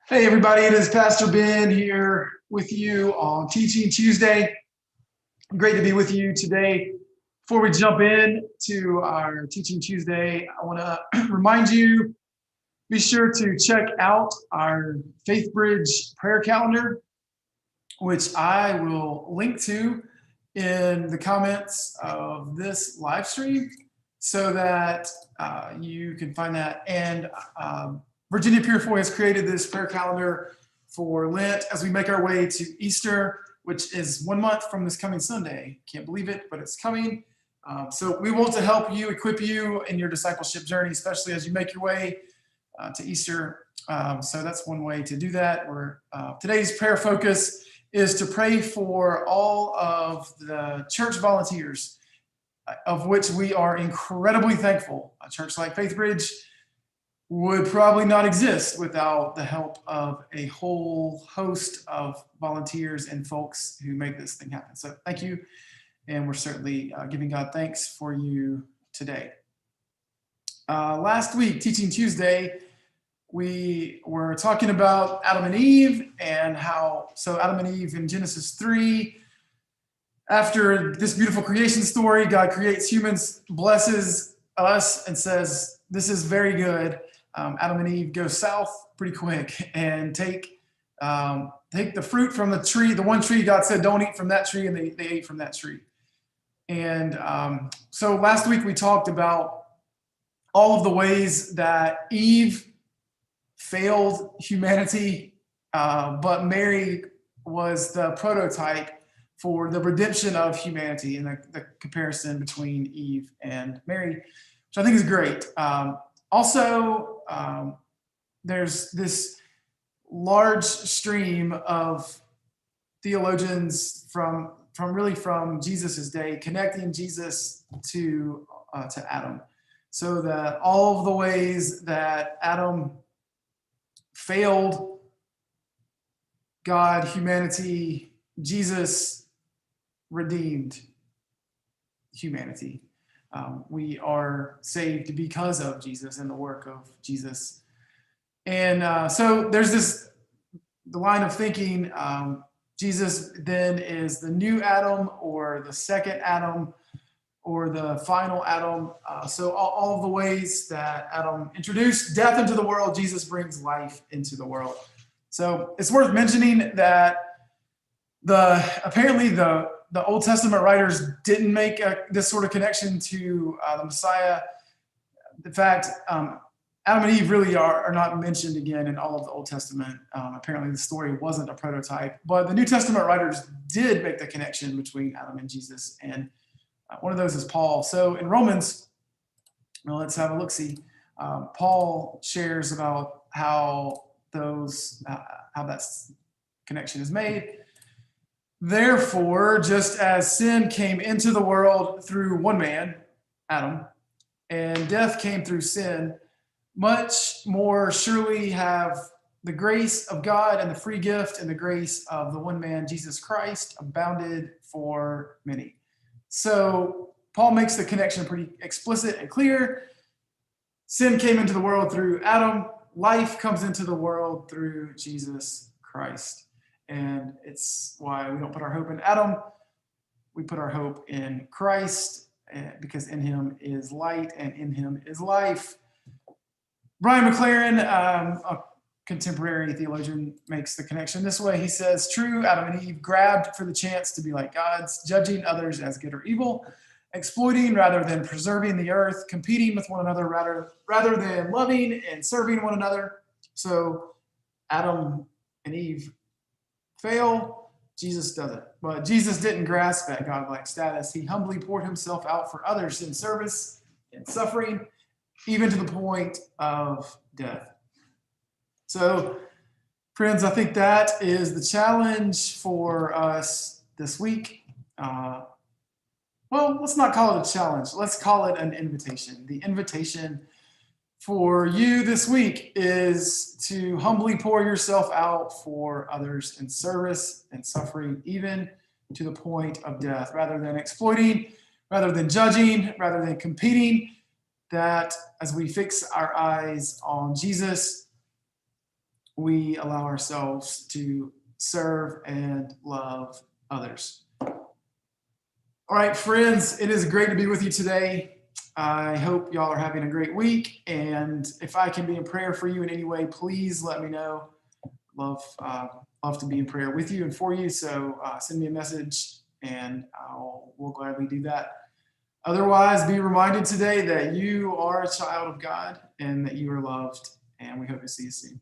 Hey, everybody, it is Pastor Ben here with you on Teaching Tuesday. Great to be with you today. Before we jump in to our Teaching Tuesday, I want to remind you be sure to check out our Faith Bridge prayer calendar, which I will link to in the comments of this live stream so that you can find that. And Virginia Purefoy has created this prayer calendar for Lent as we make our way to Easter, which is 1 month from this coming Sunday. Can't believe it, but it's coming. So we want to help you, equip you in your discipleship journey, especially as you make your way to Easter. So that's one way to do that. Today's prayer focus is to pray for all of the church volunteers, of which we are incredibly thankful. A church like Faith Bridge would probably not exist without the help of a whole host of volunteers and folks who make this thing happen. So thank you. And we're certainly giving God thanks for you today. Last week, Teaching Tuesday, we were talking about Adam and Eve and so Adam and Eve in Genesis 3, after this beautiful creation story, God creates humans, blesses us, and says, this is very good. Adam and Eve go south pretty quick and take the fruit from the tree, the one tree God said don't eat from that tree, and they ate from that tree. And so last week we talked about all of the ways that Eve failed humanity, but Mary was the prototype for the redemption of humanity, and the comparison between Eve and Mary, which I think is great. There's this large stream of theologians from Jesus's day connecting Jesus to Adam, so that all of the ways that Adam failed God, humanity, Jesus redeemed humanity. We are saved because of Jesus and the work of Jesus. And so there's the line of thinking, Jesus then is the new Adam or the second Adam or the final Adam. So all of the ways that Adam introduced death into the world, Jesus brings life into the world. So it's worth mentioning that apparently the Old Testament writers didn't make this sort of connection to the Messiah. In fact, Adam and Eve really are not mentioned again in all of the Old Testament. Apparently the story wasn't a prototype, but the New Testament writers did make the connection between Adam and Jesus, and one of those is Paul. So in Romans, let's have a look-see. Paul shares about how that connection is made. Therefore, just as sin came into the world through one man, Adam, and death came through sin, much more surely have the grace of God and the free gift and the grace of the one man, Jesus Christ, abounded for many. So Paul makes the connection pretty explicit and clear. Sin came into the world through Adam. Life comes into the world through Jesus Christ. And it's why we don't put our hope in Adam. We put our hope in Christ, because in him is light and in him is life. Brian McLaren, a contemporary theologian, makes the connection this way. He says, true, Adam and Eve grabbed for the chance to be like gods, judging others as good or evil, exploiting rather than preserving the earth, competing with one another rather than loving and serving one another. So Adam and Eve fail, Jesus doesn't. But Jesus didn't grasp at godlike status. He humbly poured himself out for others in service and suffering, even to the point of death. So, friends, I think that is the challenge for us this week. Well, let's not call it a challenge. Let's call it an invitation. The invitation for you this week is to humbly pour yourself out for others in service and suffering, even to the point of death, rather than exploiting, rather than judging, rather than competing. That as we fix our eyes on Jesus, we allow ourselves to serve and love others. All right, friends, it is great to be with you today. I hope y'all are having a great week. And if I can be in prayer for you in any way, please let me know. Love to be in prayer with you and for you. So send me a message and we'll gladly do that. Otherwise, be reminded today that you are a child of God and that you are loved. And we hope to see you soon.